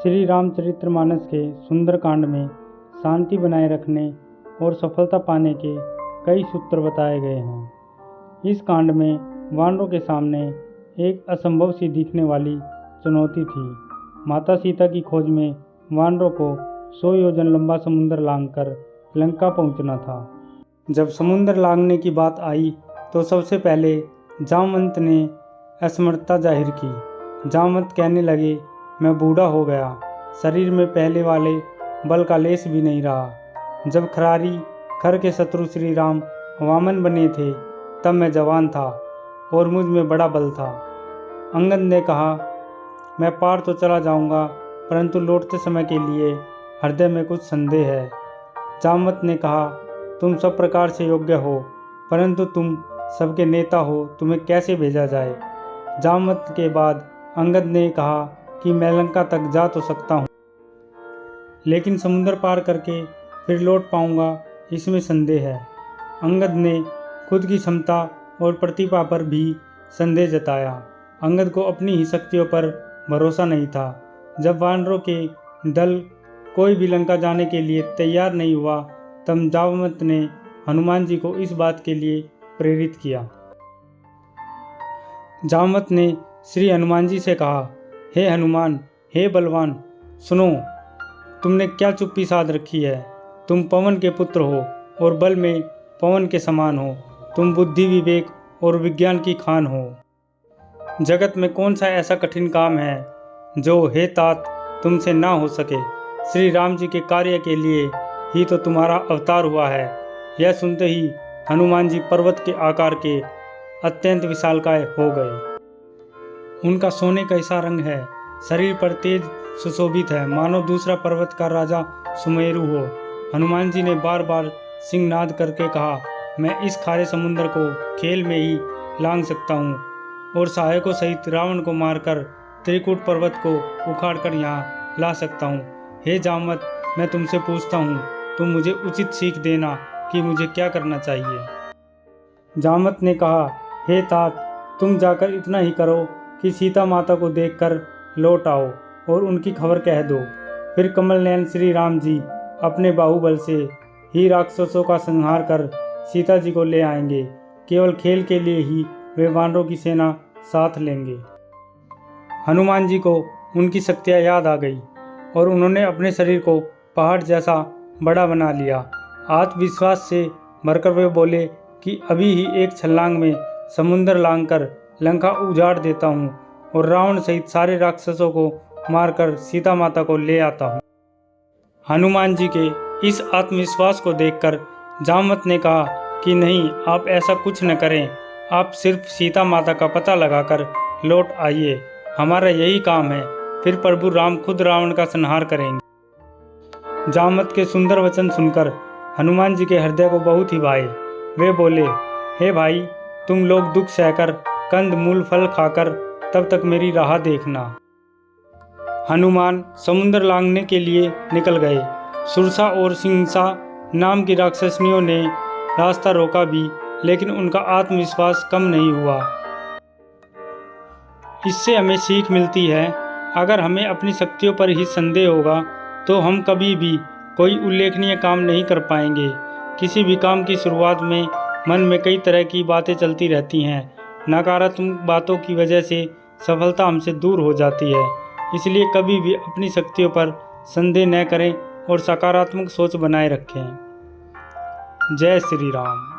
श्री रामचरितमानस के सुंदरकांड में शांति बनाए रखने और सफलता पाने के कई सूत्र बताए गए हैं। इस कांड में वानरों के सामने एक असंभव सी दिखने वाली चुनौती थी। माता सीता की खोज में वानरों को 100 योजन लंबा समुद्र लांघकर लंका पहुंचना था। जब समुद्र लांघने की बात आई तो सबसे पहले जामवंत ने असमर्थता जाहिर की। जामवंत कहने लगे, मैं बूढ़ा हो गया, शरीर में पहले वाले बल का लेस भी नहीं रहा। जब खर के शत्रु श्री राम वामन बने थे तब मैं जवान था और मुझ में बड़ा बल था। अंगद ने कहा, मैं पार तो चला जाऊंगा, परंतु लौटते समय के लिए हृदय में कुछ संदेह है। जामवंत ने कहा, तुम सब प्रकार से योग्य हो, परंतु तुम सबके नेता हो, तुम्हें कैसे भेजा जाए। जामवंत के बाद अंगद ने कहा कि मैं लंका तक जा तो सकता हूँ, लेकिन समुद्र पार करके फिर लौट पाऊंगा, इसमें संदेह है। अंगद ने खुद की क्षमता और प्रतिभा पर भी संदेह जताया। अंगद को अपनी ही शक्तियों पर भरोसा नहीं था। जब वानरों के दल कोई भी लंका जाने के लिए तैयार नहीं हुआ तब जामवंत ने हनुमान जी को इस बात के लिए प्रेरित किया। जामवंत ने श्री हनुमान जी से कहा, हे हनुमान, हे बलवान, सुनो, तुमने क्या चुप्पी साध रखी है। तुम पवन के पुत्र हो और बल में पवन के समान हो। तुम बुद्धि, विवेक और विज्ञान की खान हो। जगत में कौन सा ऐसा कठिन काम है जो हे तात तुमसे ना हो सके। श्री राम जी के कार्य के लिए ही तो तुम्हारा अवतार हुआ है। यह सुनते ही हनुमान जी पर्वत के आकार के अत्यंत विशालकाय हो गए। उनका सोने का ऐसा रंग है, शरीर पर तेज सुशोभित है, मानो दूसरा पर्वत का राजा सुमेरु हो। हनुमान जी ने बार बार सिंहनाद करके कहा, मैं इस खारे समुद्र को खेल में ही लांघ सकता हूँ और सहायकों सहित रावण को मारकर त्रिकूट पर्वत को उखाड़कर यहाँ ला सकता हूँ। हे जामवंत, मैं तुमसे पूछता हूँ, तुम मुझे उचित सीख देना कि मुझे क्या करना चाहिए। जामवंत ने कहा, हे तात, तुम जाकर इतना ही करो कि सीता माता को देखकर लौट आओ और उनकी खबर कह दो। फिर कमल नयन श्री राम जी अपने बाहुबल से ही राक्षसों का संहार कर सीता जी को ले आएंगे। केवल खेल के लिए ही वे वानरों की सेना साथ लेंगे। हनुमान जी को उनकी शक्तियाँ याद आ गई और उन्होंने अपने शरीर को पहाड़ जैसा बड़ा बना लिया। आत्मविश्वास से भरकर वे बोले कि अभी ही एक छलांग में समुद्र लांघकर लंका उजाड़ देता हूँ और रावण सहित सारे राक्षसों को मारकर सीता माता को ले आता हूँ। हनुमान जी के इस आत्मविश्वास को देखकर जामवंत ने कहा कि नहीं, आप ऐसा कुछ न करें, आप सिर्फ सीता माता का पता लगाकर लौट आइए, हमारा यही काम है, फिर प्रभु राम खुद रावण का संहार करेंगे। जामवंत के सुंदर वचन सुनकर हनुमान जी के हृदय को बहुत ही भाए। वे बोले, हे भाई, तुम लोग दुख सहकर कंद मूल फल खाकर तब तक मेरी राह देखना। हनुमान समुद्र लांघने के लिए निकल गए। सुरसा और सिंहसा नाम की राक्षसनियों ने रास्ता रोका भी, लेकिन उनका आत्मविश्वास कम नहीं हुआ। इससे हमें सीख मिलती है, अगर हमें अपनी शक्तियों पर ही संदेह होगा तो हम कभी भी कोई उल्लेखनीय काम नहीं कर पाएंगे। किसी भी काम की शुरुआत में मन में कई तरह की बातें चलती रहती हैं। नकारात्मक बातों की वजह से सफलता हमसे दूर हो जाती है। इसलिए कभी भी अपनी शक्तियों पर संदेह न करें और सकारात्मक सोच बनाए रखें। जय श्री राम।